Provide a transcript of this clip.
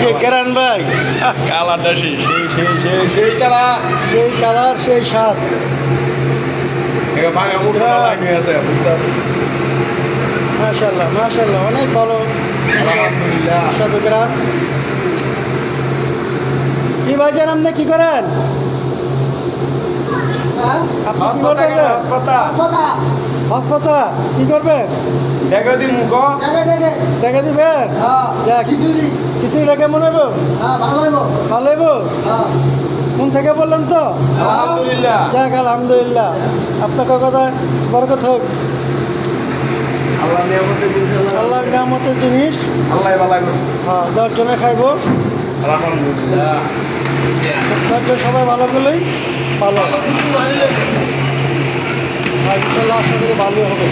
যে কেরান ভাই, কালারটা সেই কালার। সেই কালার সেই স্বাদ। ভাগা মুঠো লাগে আছে বুঝতে পারছি। মাশাল্লাহ মাশাল্লাহ, অনেক ভালো আলহামদুলিল্লাহ। সুস্বাদু গ্রাম। কি ভাইজান আপনি কি করেন? আপনি কি করবেন? হাসপাতা কি করবেন? দেখা দি মুখ টাকা দিবেন? কিছু টাকা মনে হইব? ভালো হইব? কোন থেকে বললেন তো? আলহামদুলিল্লাহ। যাক আলহামদুলিল্লাহ, আপনাকে কথা বরকত হোক। আল্লাহ নিয়ামতের জিনিস আল্লাহর নিয়ামতের জিনিস আল্লাহ ভালো করুন। হ্যাঁ, 10 জনে খাইবো, আলহামদুলিল্লাহ। 10 জন সবাই ভালো করলেই ভালো। ইনশাল্লাহ আশা করি ভালোই হবে।